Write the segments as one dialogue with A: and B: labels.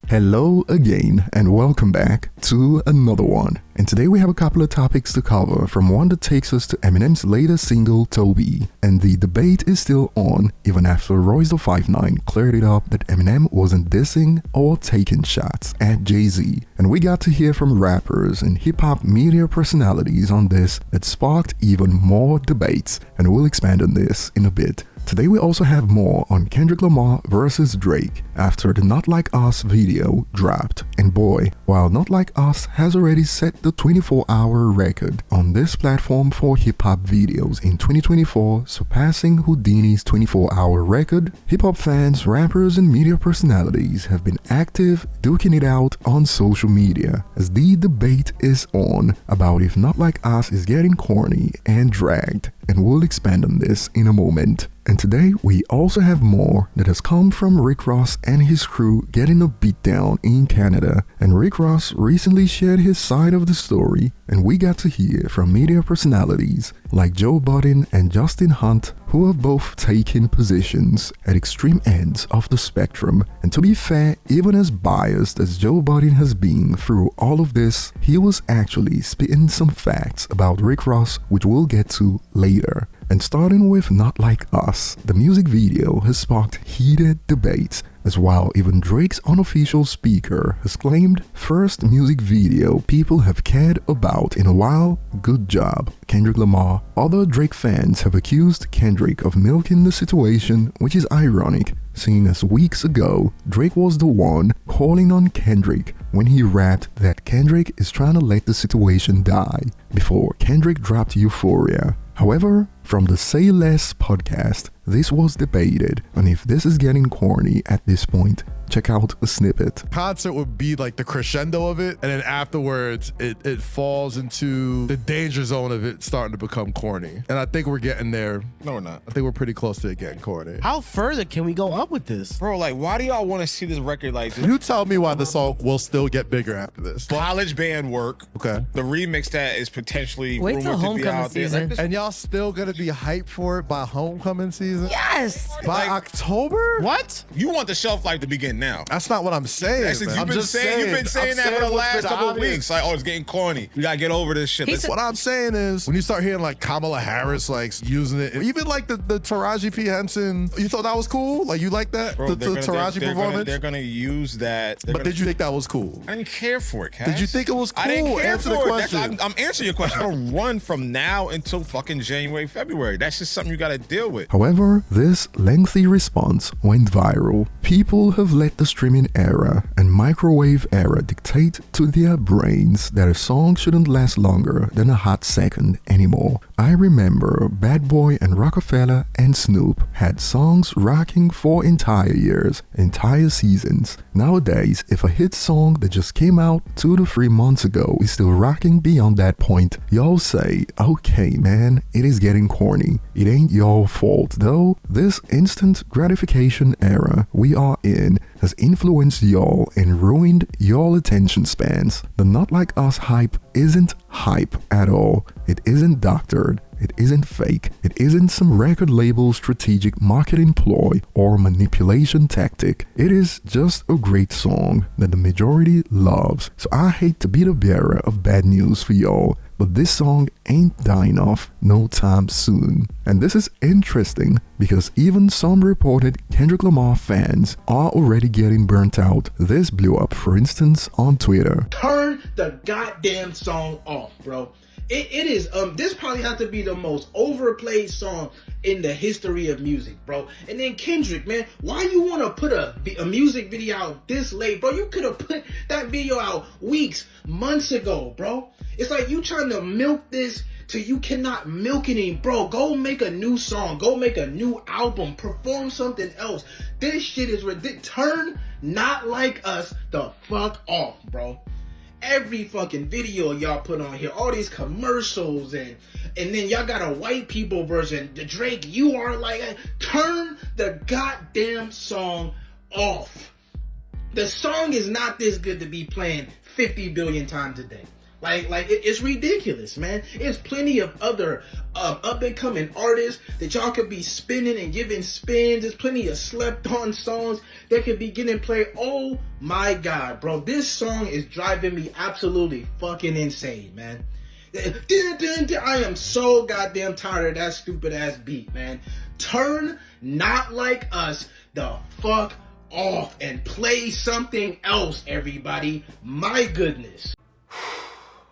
A: Hello again and welcome back to another one. And today we have a couple of topics to cover, from one that takes us to Eminem's latest single, TOBEY. And the debate is still on, even after Royce da 5'9" cleared it up that Eminem wasn't dissing or taking shots at JayZ. And we got to hear from rappers and hip-hop media personalities on this that sparked even more debates, and we'll expand on this in a bit. Today we also have more on Kendrick Lamar versus Drake after the Not Like Us video dropped. And boy, while Not Like Us has already set the 24-hour record on this platform for hip-hop videos in 2024, surpassing Houdini's 24-hour record, hip-hop fans, rappers, and media personalities have been active duking it out on social media as the debate is on about if Not Like Us is getting corny and dragged, and we'll expand on this in a moment. And today we also have more that has come from Rick Ross and his crew getting a beatdown in Canada. And Rick Ross recently shared his side of the story, and we got to hear from media personalities like Joe Budden and Justin Hunt, who have both taken positions at extreme ends of the spectrum. And to be fair, even as biased as Joe Budden has been through all of this, he was actually spitting some facts about Rick Ross, which we'll get to later. And starting with Not Like Us, the music video has sparked heated debates, as while even Drake's unofficial speaker has claimed first music video people have cared about in a while. Good job, Kendrick Lamar. Other Drake fans have accused Kendrick of milking the situation, which is ironic, seeing as weeks ago Drake was the one calling on Kendrick when he rapped that Kendrick is trying to let the situation die before Kendrick dropped Euphoria. However, from the Say Less podcast, this was debated, and if this is getting corny at this point, check out a snippet.
B: Concert would be like the crescendo of it, and then afterwards it falls into the danger zone of it starting to become corny. And I think we're getting there. No, we're not. I think we're pretty close to it getting corny.
C: How further can we go up with this?
D: Bro, like, why do y'all want to see this record like this?
B: You tell me why the song will still get bigger after this.
D: College band work.
B: Okay.
D: The remix that is potentially
E: Wait till
D: rumored to be
E: homecoming
D: out there.
E: season.
D: Like,
B: And y'all still gonna be hyped for it by homecoming season?
E: Yes.
B: By October?
C: What?
D: you want the shelf life to begin now.
B: That's not what I'm saying.
D: That's
B: man.
D: you've
B: I'm
D: been
B: just
D: saying, you've been saying
B: I'm
D: that for the
B: what's
D: last
B: been
D: couple of
B: obvious.
D: weeks. Like, oh, it's getting corny. We gotta get over this shit. Let's-
B: What I'm saying is, when you start hearing like Kamala Harris like using it, even like the Taraji P. Henson, you thought that was cool? Like you like that?
D: Bro,
B: the Taraji performance?
D: They're gonna use that.
B: But did you think that was cool?
D: I didn't care for it, Cass.
B: Did you think it was cool?
D: I didn't care
B: Answer
D: for
B: the
D: it.
B: question.
D: I'm answering your question. I'm gonna run from now until fucking January, February. That's just something you gotta deal with.
A: However, this lengthy response went viral. People have let the streaming era and microwave era dictate to their brains that a song shouldn't last longer than a hot second anymore. I remember Bad Boy and Rockefeller and Snoop had songs rocking for entire years, entire seasons. Nowadays, if a hit song that just came out 2 to 3 months ago is still rocking beyond that point, y'all say, okay man, it is getting corny. It ain't your fault though. This instant gratification era we are in has influenced y'all and ruined y'all attention spans. The Not Like Us hype isn't hype at all. It isn't doctored. It isn't fake. It isn't some record label strategic marketing ploy or manipulation tactic. It is just a great song that the majority loves. So I hate to be the bearer of bad news for y'all, but this song ain't dying off no time soon. And this is interesting because even some reported Kendrick Lamar fans are already getting burnt out. This blew up, for instance, on Twitter.
F: Turn the goddamn song off, bro. It is this probably has to be the most overplayed song in the history of music, bro. And then Kendrick, man, why you want to put a music video out this late, bro? You could have put that video out weeks, months ago, bro. It's like you trying to milk this till you cannot milk it anymore, bro. Go make a new song, go make a new album, perform something else. This shit is ridiculous. Turn Not Like Us the fuck off, bro. Every fucking video y'all put on here, all these commercials, and then y'all got a white people version. The Drake, you are like, turn the goddamn song off. The song is not this good to be playing 50 billion times a day. It's ridiculous, man. There's plenty of other up and coming artists that y'all could be spinning and giving spins. There's plenty of slept on songs that could be getting played. Oh my God, bro. This song is driving me absolutely fucking insane, man. I am so goddamn tired of that stupid ass beat, man. Turn Not Like Us the fuck off and play something else, everybody. My goodness.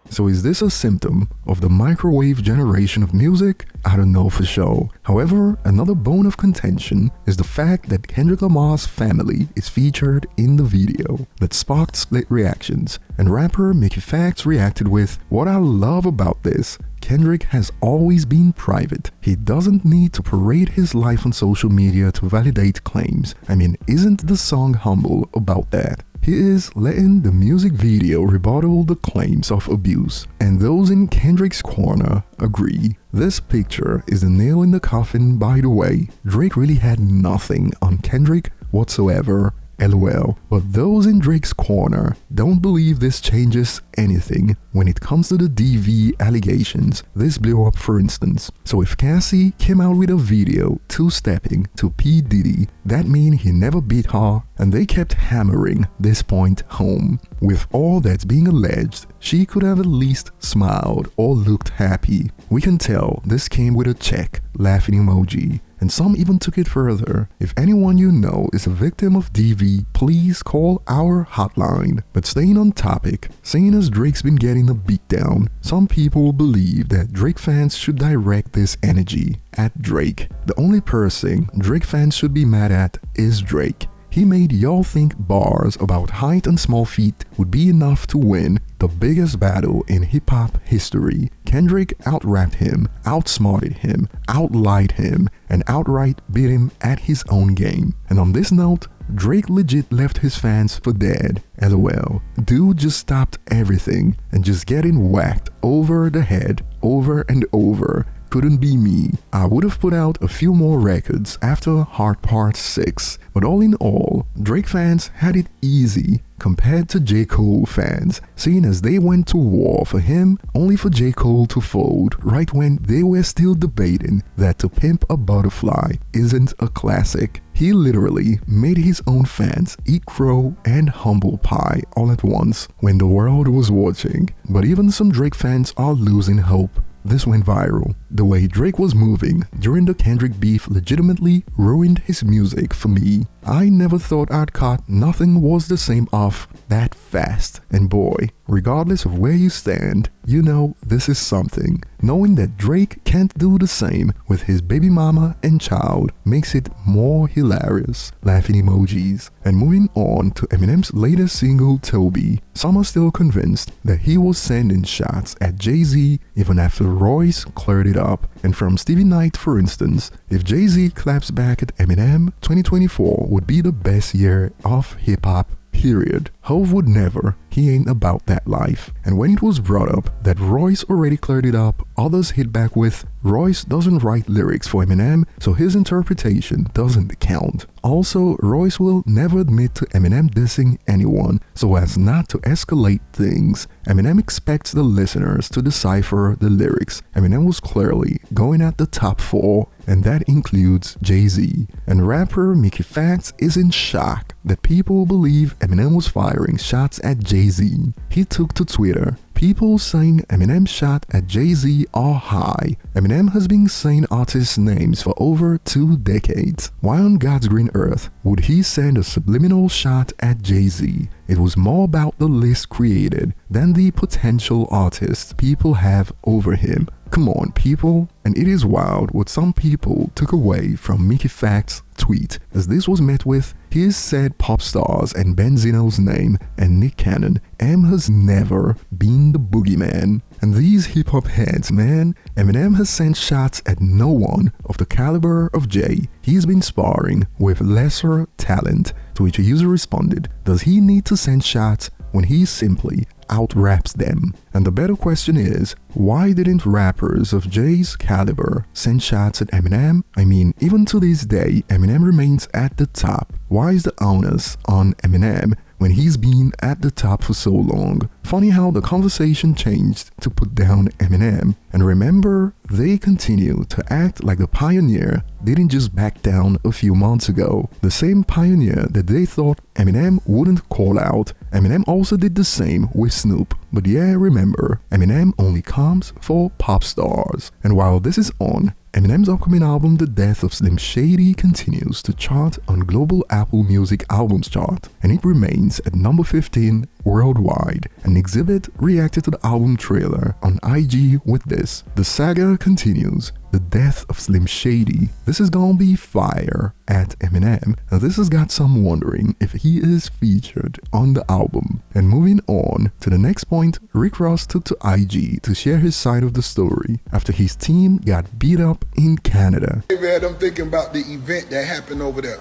A: So is this a symptom of the microwave generation of music? I don't know for sure. However, another bone of contention is the fact that Kendrick Lamar's family is featured in the video that sparked split reactions, and rapper Mickey Factz reacted with, "What I love about this, Kendrick has always been private. He doesn't need to parade his life on social media to validate claims. I mean, isn't the song humble about that?" He is letting the music video rebuttal the claims of abuse, and those in Kendrick's corner agree. This picture is the nail in the coffin, by the way. Drake really had nothing on Kendrick whatsoever. LOL. But those in Drake's corner don't believe this changes anything when it comes to the DV allegations this blew up, for instance. So if Cassie came out with a video two-stepping to P. Diddy, that means he never beat her, and they kept hammering this point home. With all that's being alleged, she could have at least smiled or looked happy. We can tell this came with a check, laughing emoji. And some even took it further. If anyone you know is a victim of DV, please call our hotline. But staying on topic, seeing as Drake's been getting a beatdown, some people believe that Drake fans should direct this energy at Drake. The only person Drake fans should be mad at is Drake. He made y'all think bars about height and small feet would be enough to win the biggest battle in hip-hop history. Kendrick out-rapped him, outsmarted him, outlied him, and outright beat him at his own game. And on this note, Drake legit left his fans for dead. LOL. Dude just stopped everything and just getting whacked over the head over and over. Couldn't be me. I would have put out a few more records after Hard Part 6, but all in all, Drake fans had it easy compared to J. Cole fans, seeing as they went to war for him only for J. Cole to fold right when they were still debating that To Pimp a Butterfly isn't a classic. He literally made his own fans eat crow and humble pie all at once when the world was watching, but even some Drake fans are losing hope. This went viral. The way Drake was moving during the Kendrick beef legitimately ruined his music for me. I never thought I'd caught Nothing Was the Same off that fast. And boy, regardless of where you stand, you know this is something. Knowing that Drake can't do the same with his baby mama and child makes it more hilarious. Laughing emojis. And moving on to Eminem's latest single, Toby, some are still convinced that he was sending shots at JayZ even after Royce cleared it up. And from Stevie Knight, for instance, if JayZ claps back at Eminem, 2024 would be the best year of hip-hop, period. Hov would never. He ain't about that life. And when it was brought up that Royce already cleared it up, others hit back with, Royce doesn't write lyrics for Eminem, so his interpretation doesn't count. Also, Royce will never admit to Eminem dissing anyone, so as not to escalate things. Eminem expects the listeners to decipher the lyrics. Eminem was clearly going at the top 4, and that includes JayZ. And rapper Mickey Factz is in shock that people believe Eminem was firing shots at JayZ. He took to Twitter, people saying Eminem's shot at JayZ are high. Eminem has been saying artists' names for over 2 decades. Why on God's green earth would he send a subliminal shot at JayZ? It was more about the list created than the potential artists people have over him. Come on, people. And it is wild what some people took away from Mickey Factz' tweet, as this was met with his said pop stars and Benzino's name and Nick Cannon. M has never been the boogeyman. And these hip-hop heads, man, Eminem has sent shots at no one of the caliber of Jay. He's been sparring with lesser talent, to which a user responded, does he need to send shots when he simply out-raps them? And the better question is, why didn't rappers of Jay's caliber send shots at Eminem? I mean, even to this day, Eminem remains at the top. Why is the onus on Eminem when he's been at the top for so long. Funny how the conversation changed to put down Eminem. And remember, they continue to act like the pioneer didn't just back down a few months ago. The same pioneer that they thought Eminem wouldn't call out. Eminem also did the same with Snoop. But yeah, remember, Eminem only comes for pop stars. And while this is on, Eminem's upcoming album The Death of Slim Shady continues to chart on global Apple Music albums chart, and it remains at number 15 worldwide. An Exhibit reacted to the album trailer on IG with this: "The saga continues. The Death of Slim Shady. This is gonna be fire," at Eminem. Now this has got some wondering if he is featured on the album. And moving on to the next point, Rick Ross took to IG to share his side of the story after his team got beat up in Canada.
E: Hey man, I'm thinking about the event that happened over there.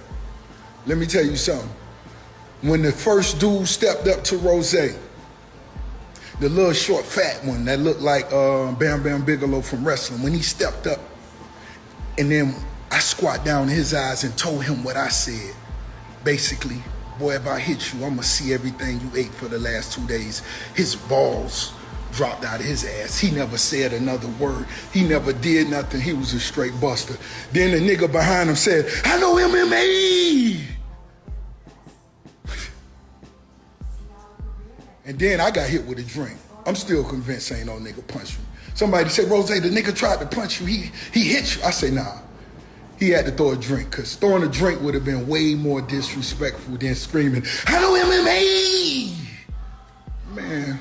E: Let me tell you something. When the first dude stepped up to Rose, the little short fat one that looked like Bam Bam Bigelow from wrestling, when he stepped up, and then I squat down in his eyes and told him what I said. Basically, boy, if I hit you, I'ma see everything you ate for the last 2 days. His balls dropped out of his ass. He never said another word. He never did nothing. He was a straight buster. Then the nigga behind him said, "I know MMA." And then I got hit with a drink. I'm still convinced ain't no nigga punched me. Somebody said, "Rose, the nigga tried to punch you. He hit you." I say, nah. He had to throw a drink, because throwing a drink would have been way more disrespectful than screaming, "I know MMA!" Man.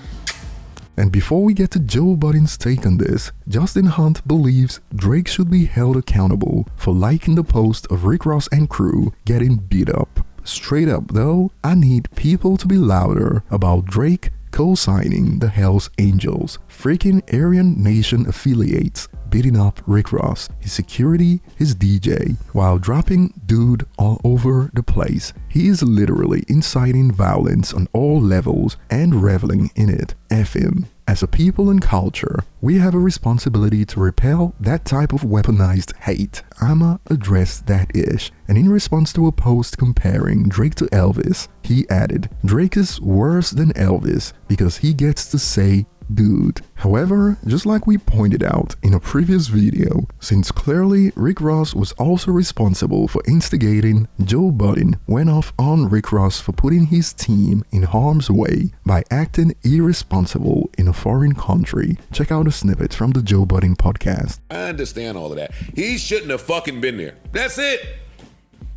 A: And before we get to Joe Budden's take on this, Justin Hunt believes Drake should be held accountable for liking the post of Rick Ross and crew getting beat up. Straight up though, I need people to be louder about Drake co-signing the Hells Angels, freaking Aryan Nation affiliates, beating up Rick Ross, his security, his DJ, while dropping dude all over the place. He is literally inciting violence on all levels and reveling in it. F him. As a people and culture, we have a responsibility to repel that type of weaponized hate. I'ma address that ish. And in response to a post comparing Drake to Elvis, he added, "Drake is worse than Elvis because he gets to say dude." However, just like we pointed out in a previous video, since clearly Rick Ross was also responsible for instigating, Joe Budden went off on Rick Ross for putting his team in harm's way by acting irresponsible in a foreign country. Check out a snippet from the Joe Budden podcast.
G: I understand all of that. He shouldn't have fucking been there. That's it.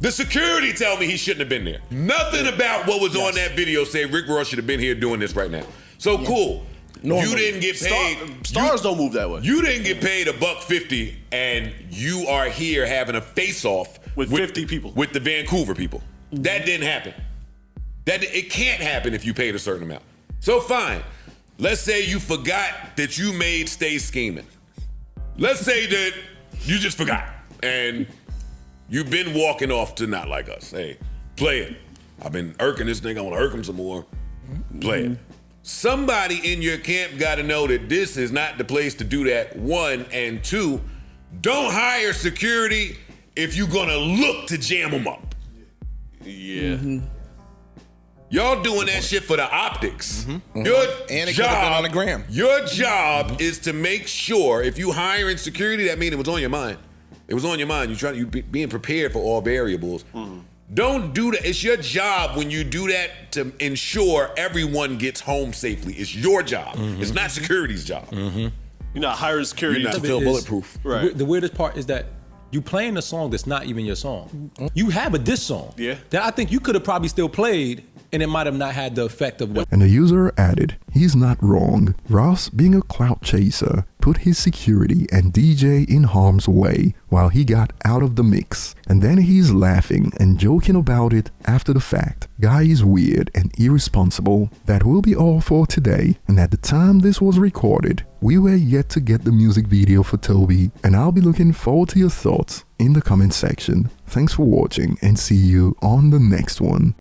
G: The security tell me he shouldn't have been there. Nothing about what was on that video say Rick Ross should have been here doing this right now. So cool. Normally. You didn't get paid.
H: Stars don't move that way.
G: You didn't get paid $1.50, and you are here having a face-off
H: with 50 people,
G: with the Vancouver people. That didn't happen. It can't happen if you paid a certain amount. So fine. Let's say you forgot that you made Stay Scheming. Let's say that you just forgot, and you've been walking off to Not Like Us. Hey, play it. I've been irking this nigga. I want to irk him some more. Play it. Somebody in your camp got to know that this is not the place to do that, one. And two, don't hire security if you're going to look to jam them up.
H: Yeah.
G: Y'all doing that shit for the optics.
D: And it could have been on the gram.
G: Your job is to make sure if you hiring security, that means it was on your mind. It was on your mind. You being prepared for all variables. Don't do that. It's your job when you do that to ensure everyone gets home safely. It's your job. It's not security's job.
H: You're not hiring security
G: You're not
H: to
G: feel bulletproof.
H: Right.
I: The weirdest part is that you playing a song that's not even your song. You have a diss song that I think you could have probably still played, and it might have not had the effect of what.
A: And the user added, he's not wrong. Ross, being a clout chaser, put his security and DJ in harm's way while he got out of the mix. And then he's laughing and joking about it after the fact. Guy is weird and irresponsible. That will be all for today. And at the time this was recorded, we were yet to get the music video for Toby, and I'll be looking forward to your thoughts in the comment section. Thanks for watching and see you on the next one.